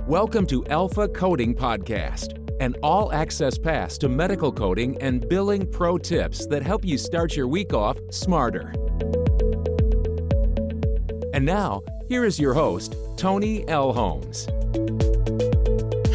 Welcome to Alpha Coding Podcast, an all-access pass to medical coding and billing pro tips that help you start your week off smarter. And now, here is your host, Toni Elhoms.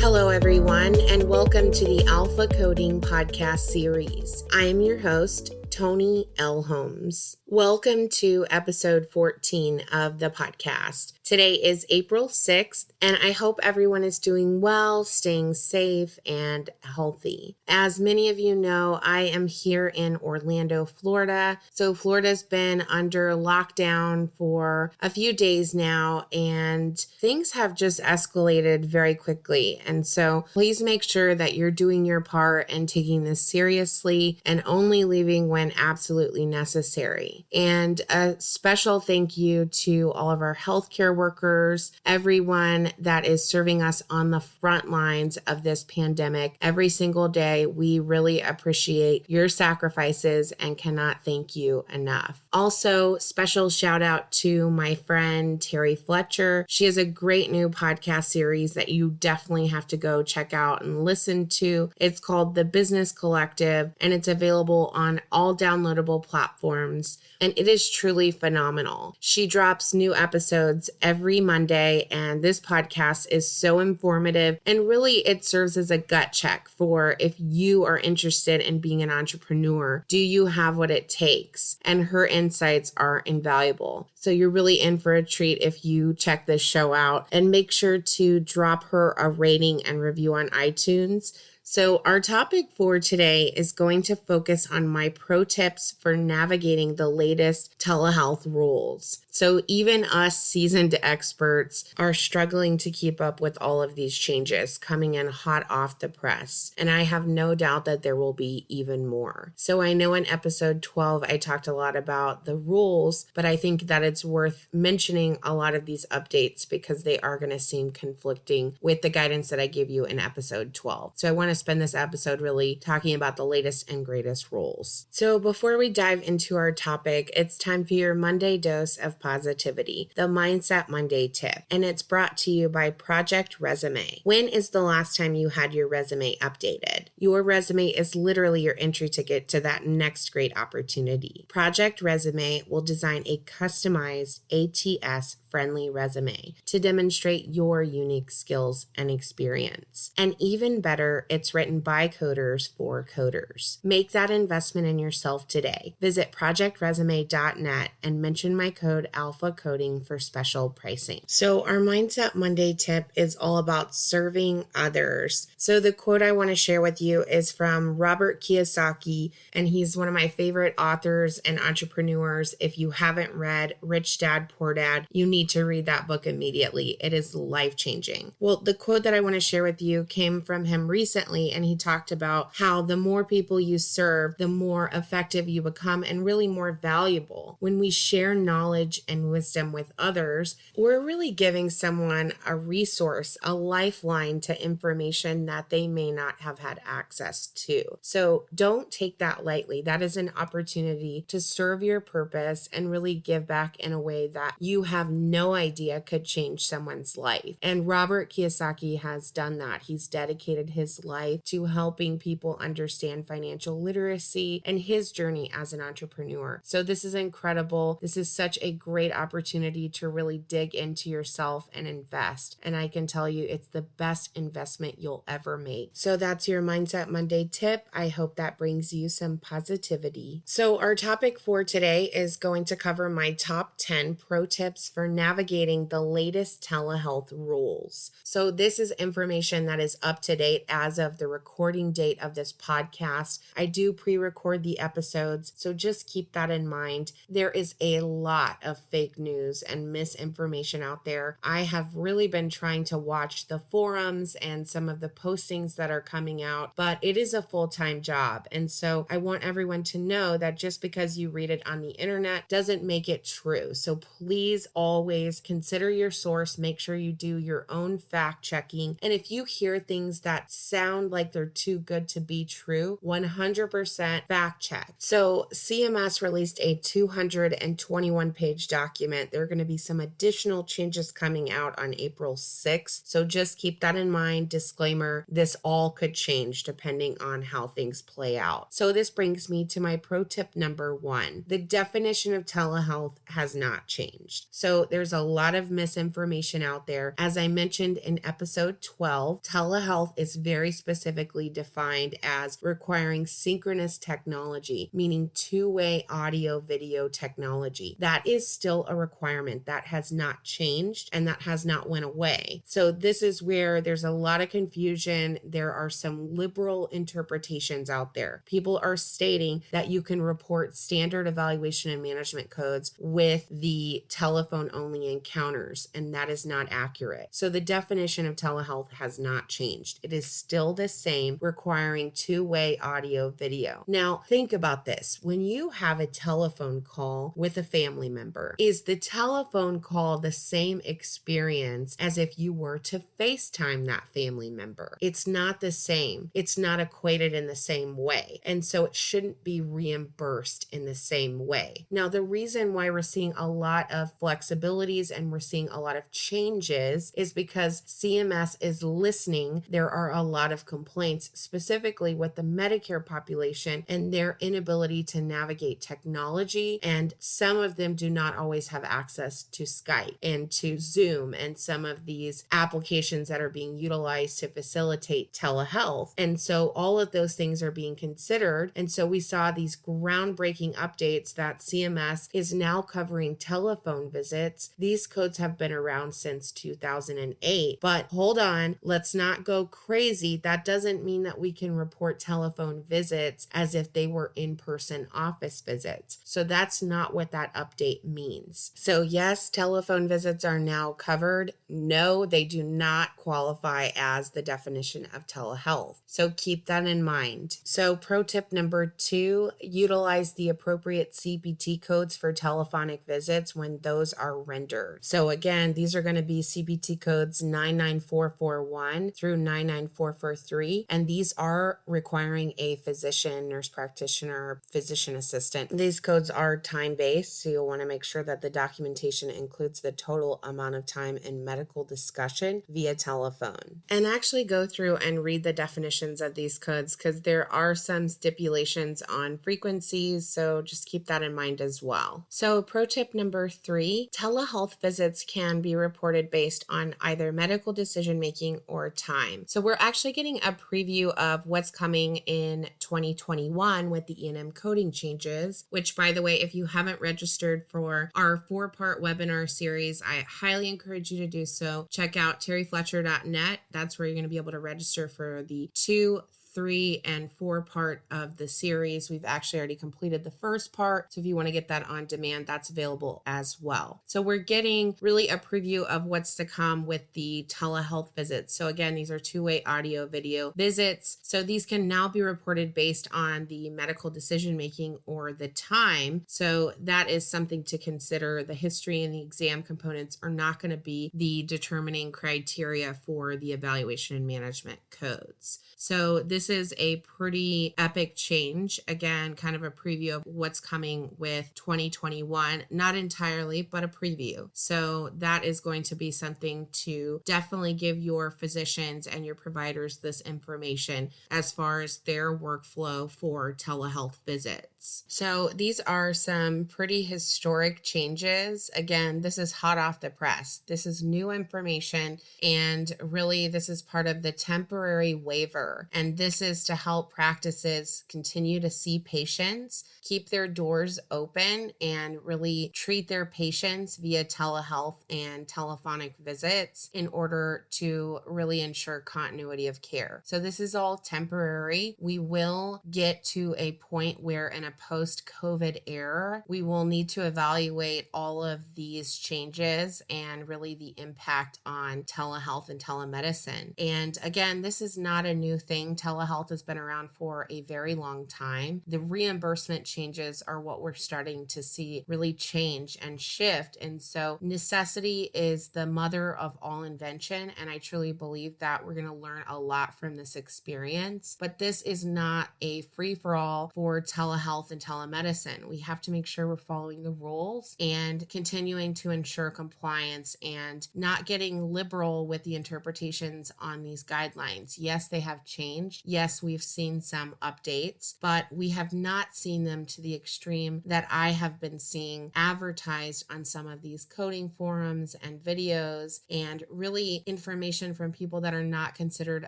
Hello, everyone, and welcome to the Alpha Coding Podcast series. I am your host, Toni Elhoms. Welcome to episode 14 of the podcast. Today is April 6th, and I hope everyone is doing well, staying safe, and healthy. As many of you know, I am here in Orlando, Florida. So Florida's been under lockdown for a few days now, and things have just escalated very quickly. And so please make sure that you're doing your part and taking this seriously and only leaving when absolutely necessary. And a special thank you to all of our healthcare workers, everyone that is serving us on the front lines of this pandemic. Every single day, we really appreciate your sacrifices and cannot thank you enough. Also, special shout out to my friend Terry Fletcher. She has a great new podcast series that you definitely have to go check out and listen to. It's called The Business Collective, and it's available on all downloadable platforms. And it is truly phenomenal. She drops new episodes every Monday, and this podcast is so informative. And really, it serves as a gut check for if you are interested in being an entrepreneur. Do you have what it takes? And her insights are invaluable. So you're really in for a treat if you check this show out. And make sure to drop her a rating and review on iTunes. So our topic for today is going to focus on my pro tips for navigating the latest telehealth rules. So even us seasoned experts are struggling to keep up with all of these changes coming in hot off the press. And I have no doubt that there will be even more. So I know in episode 12, I talked a lot about the rules, but I think that it's worth mentioning a lot of these updates because they are going to seem conflicting with the guidance that I give you in episode 12. So I want to spend this episode really talking about the latest and greatest rules. So before we dive into our topic, it's time for your Monday dose of positivity, the Mindset Monday tip, and it's brought to you by Project Resume. When is the last time you had your resume updated? Your resume is literally your entry ticket to that next great opportunity. Project Resume will design a customized ATS-friendly resume to demonstrate your unique skills and experience. And even better, it's written by coders for coders. Make that investment in yourself today. Visit projectresume.net and mention my code Alpha Coding for special pricing. So our Mindset Monday tip is all about serving others. So the quote I want to share with you is from Robert Kiyosaki, and he's one of my favorite authors and entrepreneurs. If you haven't read Rich Dad, Poor Dad, you need to read that book immediately. It is life-changing. Well, the quote that I want to share with you came from him recently, and he talked about how the more people you serve, the more effective you become and really more valuable. When we share knowledge and wisdom with others, we're really giving someone a resource, a lifeline to information that they may not have had access to. So don't take that lightly. That is an opportunity to serve your purpose and really give back in a way that you have no idea could change someone's life. And Robert Kiyosaki has done that. He's dedicated his life to helping people understand financial literacy and his journey as an entrepreneur. So this is incredible. This is such a great opportunity to really dig into yourself and invest. And I can tell you it's the best investment you'll ever make. So that's your Mindset Monday tip. I hope that brings you some positivity. So our topic for today is going to cover my top 10 pro tips for navigating the latest telehealth rules. So this is information that is up to date as of the recording date of this podcast. I do pre-record the episodes, so just keep that in mind. There is a lot of fake news and misinformation out there. I have really been trying to watch the forums and some of the postings that are coming out, but it is a full-time job. And so I want everyone to know that just because you read it on the internet doesn't make it true. So please always always consider your source, make sure you do your own fact checking. And if you hear things that sound like they're too good to be true, 100% fact check. So CMS released a 221-page document. There are going to be some additional changes coming out on April 6th. So just keep that in mind. Disclaimer, this all could change depending on how things play out. So this brings me to my pro tip number 1. The definition of telehealth has not changed. So there's a lot of misinformation out there. As I mentioned in episode 12, telehealth is very specifically defined as requiring synchronous technology, meaning two-way audio video technology. That is still a requirement. That has not changed and that has not went away. So this is where there's a lot of confusion. There are some liberal interpretations out there. People are stating that you can report standard evaluation and management codes with the telephone-only encounters, and that is not accurate. So the definition of telehealth has not changed. It is still the same, requiring two-way audio video. Now, think about this. When you have a telephone call with a family member, is the telephone call the same experience as if you were to FaceTime that family member? It's not the same. It's not equated in the same way. And so it shouldn't be reimbursed in the same way. Now, the reason why we're seeing a lot of flexibilities and we're seeing a lot of changes is because CMS is listening. There are a lot of complaints, specifically with the Medicare population and their inability to navigate technology. And some of them do not always have access to Skype and to Zoom and some of these applications that are being utilized to facilitate telehealth. And so all of those things are being considered. And so we saw these groundbreaking updates that CMS is now covering telephone visits. These codes have been around since 2008. But hold on, let's not go crazy. That doesn't mean that we can report telephone visits as if they were in-person office visits. So that's not what that update means. So yes, telephone visits are now covered. No, they do not qualify as the definition of telehealth. So keep that in mind. So pro tip number 2, utilize the appropriate CPT codes for telephonic visits when those are rendered. So again, these are going to be CPT codes 99441 through 99443, and these are requiring a physician, nurse practitioner, physician assistant. These codes are time-based, so you'll want to make sure that the documentation includes the total amount of time in medical discussion via telephone. And actually go through and read the definitions of these codes because there are some stipulations on frequencies, so just keep that in mind as well. So pro tip number 3, telehealth visits can be reported based on either medical decision-making or time. So we're actually getting a preview of what's coming in 2021 with the E&M coding changes, which, by the way, if you haven't registered for our 4-part webinar series, I highly encourage you to do so. Check out terryfletcher.net. That's where you're going to be able to register for the 2, 3, and 4 part of the series. We've actually already completed the first part. So if you want to get that on demand, that's available as well. So we're getting really a preview of what's to come with the telehealth visits. So again, these are two-way audio video visits. So these can now be reported based on the medical decision-making or the time. So that is something to consider. The history and the exam components are not going to be the determining criteria for the evaluation and management codes. So this is a pretty epic change. Again, kind of a preview of what's coming with 2021. Not entirely, but a preview. So that is going to be something to definitely give your physicians and your providers this information as far as their workflow for telehealth visits. So these are some pretty historic changes. Again, this is hot off the press. This is new information, and really this is part of the temporary waiver. And this is to help practices continue to see patients, keep their doors open, and really treat their patients via telehealth and telephonic visits in order to really ensure continuity of care. So this is all temporary. We will get to a point where in a post-COVID era, we will need to evaluate all of these changes and really the impact on telehealth and telemedicine. And again, this is not a new thing. Telehealth telehealth has been around for a very long time. The reimbursement changes are what we're starting to see really change and shift. And so necessity is the mother of all invention. And I truly believe that we're going to learn a lot from this experience. But this is not a free-for-all for telehealth and telemedicine. We have to make sure we're following the rules and continuing to ensure compliance and not getting liberal with the interpretations on these guidelines. Yes, they have changed. Yes, we've seen some updates, but we have not seen them to the extreme that I have been seeing advertised on some of these coding forums and videos, and really information from people that are not considered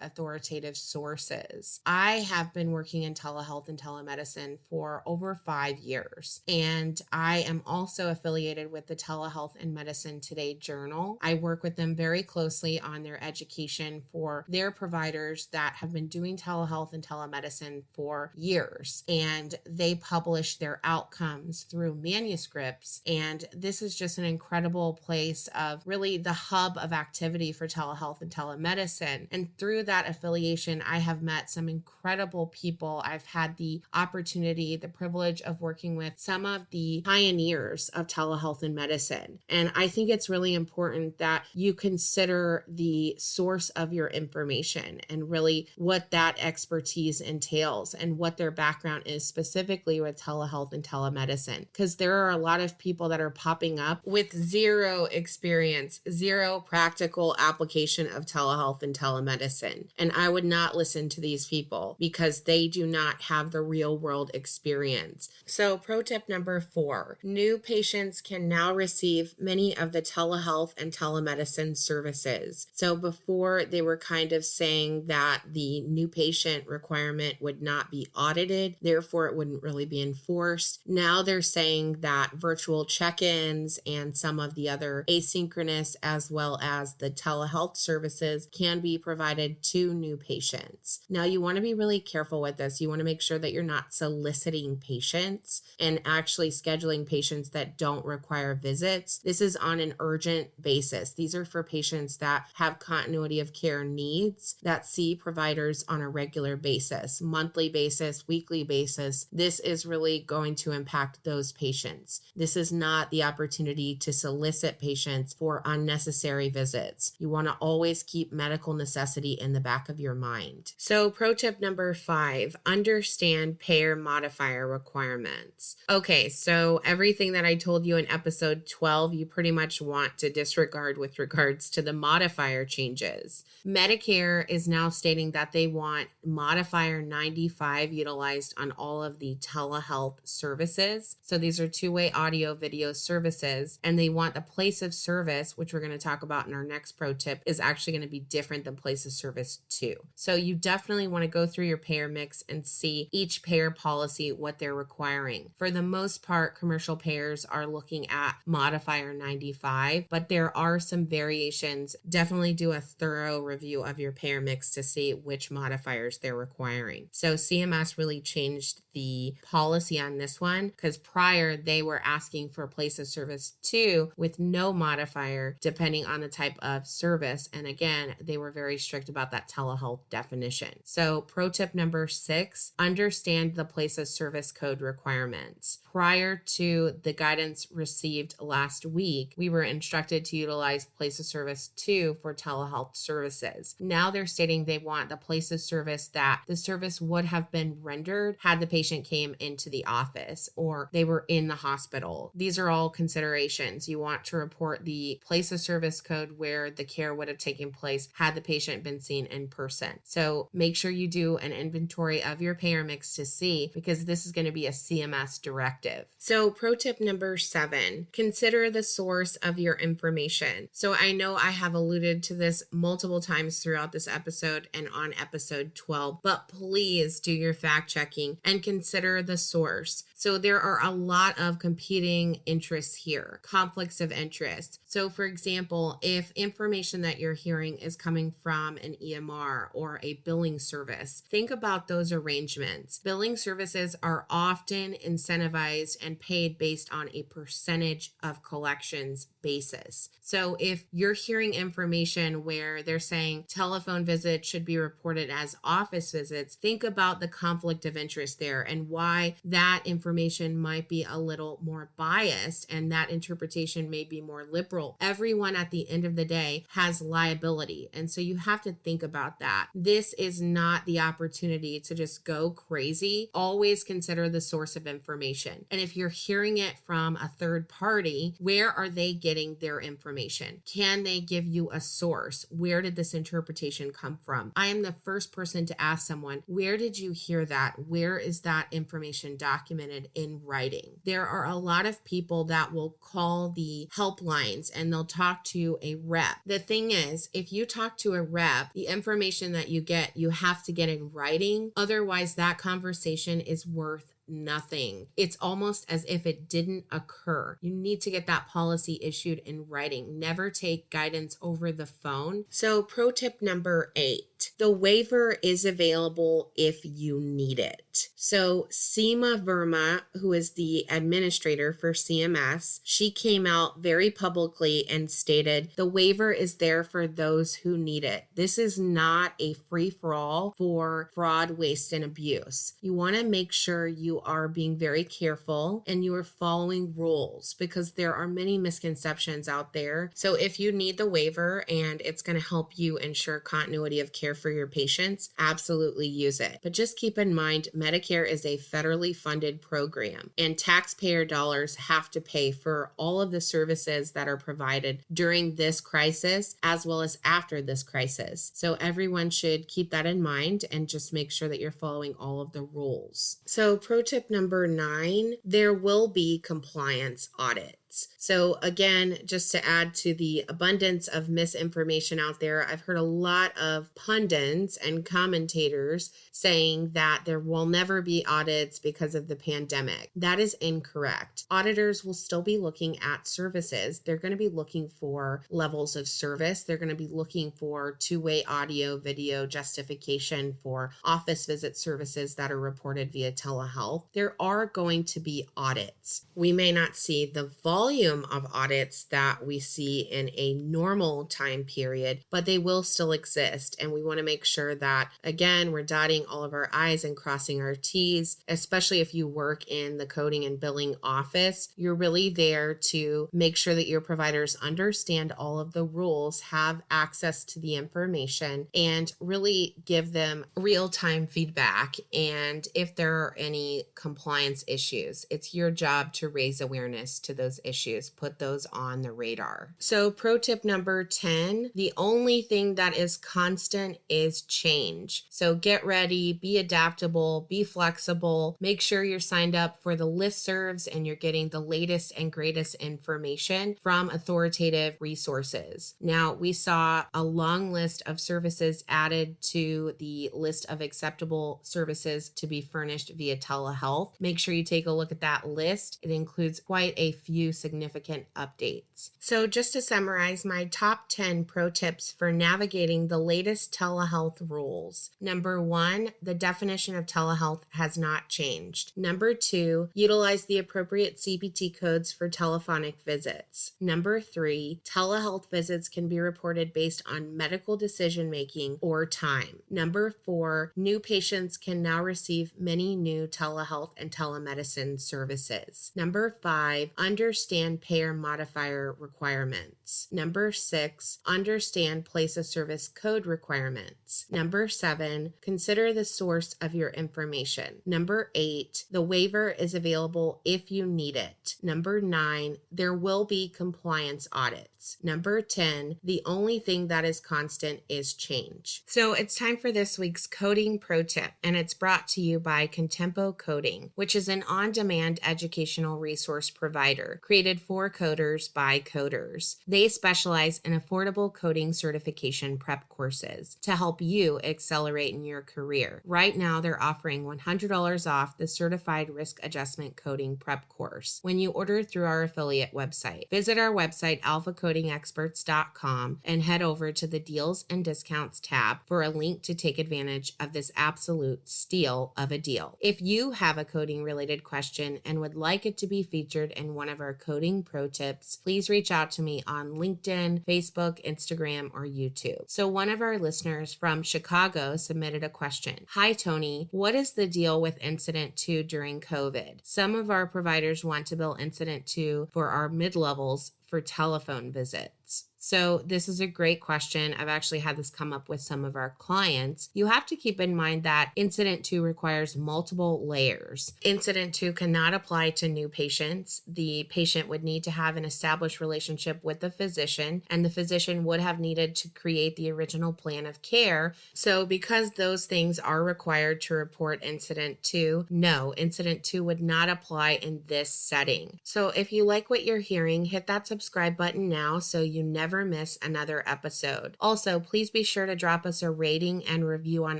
authoritative sources. I have been working in telehealth and telemedicine for over 5 years, and I am also affiliated with the Telehealth and Medicine Today Journal. I work with them very closely on their education for their providers that have been doing telehealth and telemedicine for years, and they publish their outcomes through manuscripts. And this is just an incredible place of really the hub of activity for telehealth and telemedicine. And through that affiliation, I have met some incredible people. I've had the opportunity, the privilege of working with some of the pioneers of telehealth and medicine. And I think it's really important that you consider the source of your information and really what that expertise entails and what their background is specifically with telehealth and telemedicine. Because there are a lot of people that are popping up with zero experience, zero practical application of telehealth and telemedicine. And I would not listen to these people because they do not have the real world experience. So pro tip number 4, new patients can now receive many of the telehealth and telemedicine services. So before they were kind of saying that the new patient requirement would not be audited, therefore it wouldn't really be enforced. Now they're saying that virtual check-ins and some of the other asynchronous as well as the telehealth services can be provided to new patients. Now you want to be really careful with this. You want to make sure that you're not soliciting patients and actually scheduling patients that don't require visits. This is on an urgent basis. These are for patients that have continuity of care needs that see providers on a regular basis, monthly basis, weekly basis. This is really going to impact those patients. This is not the opportunity to solicit patients for unnecessary visits. You want to always keep medical necessity in the back of your mind. So pro tip number 5, understand payer modifier requirements. Okay, so everything that I told you in episode 12, you pretty much want to disregard with regards to the modifier changes. Medicare is now stating that they want modifier 95 utilized on all of the telehealth services. So these are two-way audio video services, and they want the place of service, which we're going to talk about in our next pro tip, is actually going to be different than place of service 2. So you definitely want to go through your payer mix and see each payer policy, what they're requiring. For the most part, commercial payers are looking at modifier 95, but there are some variations. Definitely do a thorough review of your payer mix to see which modifiers they're requiring. So CMS really changed the policy on this one because prior they were asking for place of service 2 with no modifier depending on the type of service. And again, they were very strict about that telehealth definition. So pro tip number 6, understand the place of service code requirements. Prior to the guidance received last week, we were instructed to utilize place of service 2 for telehealth services. Now they're stating they want the place of service that the service would have been rendered had the patient came into the office or they were in the hospital. These are all considerations. You want to report the place of service code where the care would have taken place had the patient been seen in person. So make sure you do an inventory of your payer mix to see, because this is going to be a CMS directive. So pro tip number 7, consider the source of your information. So I know I have alluded to this multiple times throughout this episode and on episode 12, but please do your fact checking and consider the source. So there are a lot of competing interests here, conflicts of interest. So for example, if information that you're hearing is coming from an EMR or a billing service, think about those arrangements. Billing services are often incentivized and paid based on a percentage of collections basis. So if you're hearing information where they're saying telephone visits should be reported as office visits, think about the conflict of interest there and why that information might be a little more biased and that interpretation may be more liberal. Everyone at the end of the day has liability. And so you have to think about that. This is not the opportunity to just go crazy. Always consider the source of information. And if you're hearing it from a third party, where are they getting their information? Can they give you a source? Where did this interpretation come from? I am the first person to ask someone, where did you hear that? Where is that information documented in writing? There are a lot of people that will call the helplines and they'll talk to a rep. The thing is, if you talk to a rep, the information that you get, you have to get in writing. Otherwise, that conversation is worth nothing. It's almost as if it didn't occur. You need to get that policy issued in writing. Never take guidance over the phone. So pro tip number 8, the waiver is available if you need it. So Seema Verma, who is the administrator for CMS, she came out very publicly and stated the waiver is there for those who need it. This is not a free-for-all for fraud, waste, and abuse. You want to make sure you are being very careful and you are following rules because there are many misconceptions out there. So if you need the waiver and it's going to help you ensure continuity of care for your patients, absolutely use it. But just keep in mind, Medicare is a federally funded program and taxpayer dollars have to pay for all of the services that are provided during this crisis as well as after this crisis. So everyone should keep that in mind and just make sure that you're following all of the rules. So pro tip number 9, there will be compliance audits. So again, just to add to the abundance of misinformation out there, I've heard a lot of pundits and commentators saying that there will never be audits because of the pandemic. That is incorrect. Auditors will still be looking at services. They're going to be looking for levels of service. They're going to be looking for two-way audio, video justification for office visit services that are reported via telehealth. There are going to be audits. We may not see the volume of audits that we see in a normal time period, but they will still exist. And we want to make sure that, again, we're dotting all of our I's and crossing our T's, especially if you work in the coding and billing office. You're really there to make sure that your providers understand all of the rules, have access to the information, and really give them real-time feedback. And if there are any compliance issues, it's your job to raise awareness to those issues, put those on the radar. So pro tip number 10, the only thing that is constant is change. So get ready, be adaptable, be flexible, make sure you're signed up for the listservs and you're getting the latest and greatest information from authoritative resources. Now, we saw a long list of services added to the list of acceptable services to be furnished via telehealth. Make sure you take a look at that list. It includes quite a few significant updates. So just to summarize my top 10 pro tips for navigating the latest telehealth rules. Number 1, the definition of telehealth has not changed. Number 2, utilize the appropriate CPT codes for telephonic visits. Number 3, telehealth visits can be reported based on medical decision-making or time. Number 4, new patients can now receive many new telehealth and telemedicine services. Number 5, understand payer modifier requirements. Number 6, understand place of service code requirements. Number 7, consider the source of your information. Number 8, the waiver is available if you need it. Number 9, there will be compliance audits. Number 10, the only thing that is constant is change. So it's time for this week's coding pro tip, and it's brought to you by Contempo Coding, which is an on-demand educational resource provider. created for coders by coders. They specialize in affordable coding certification prep courses to help you accelerate in your career. Right now, they're offering $100 off the Certified Risk Adjustment Coding Prep course when you order through our affiliate website. Visit our website, alphacodingexperts.com, and head over to the Deals and Discounts tab for a link to take advantage of this absolute steal of a deal. If you have a coding-related question and would like it to be featured in one of our coding pro tips, please reach out to me on LinkedIn, Facebook, Instagram, or YouTube. So one of our listeners from Chicago submitted a question. Hi, Toni. What is the deal with Incident 2 during COVID? Some of our providers want to bill Incident 2 for our mid-levels for telephone visits. So this is a great question. I've actually had this come up with some of our clients. You have to keep in mind that Incident 2 requires multiple layers. Incident 2 cannot apply to new patients. The patient would need to have an established relationship with the physician, and the physician would have needed to create the original plan of care. So because those things are required to report Incident 2, no, Incident 2 would not apply in this setting. So if you like what you're hearing, hit that subscribe button now so you never miss another episode. Also, please be sure to drop us a rating and review on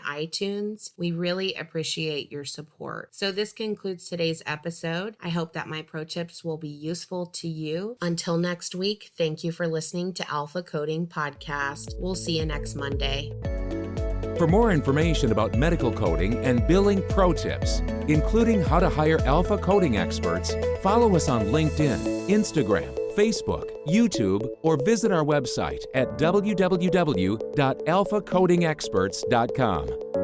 iTunes. We really appreciate your support. So this concludes today's episode. I hope that my pro tips will be useful to you. Until next week, thank you for listening to Alpha Coding Podcast. We'll see you next Monday. For more information about medical coding and billing pro tips, including how to hire alpha coding experts, follow us on LinkedIn, Instagram, Facebook, YouTube, or visit our website at www.alphacodingexperts.com.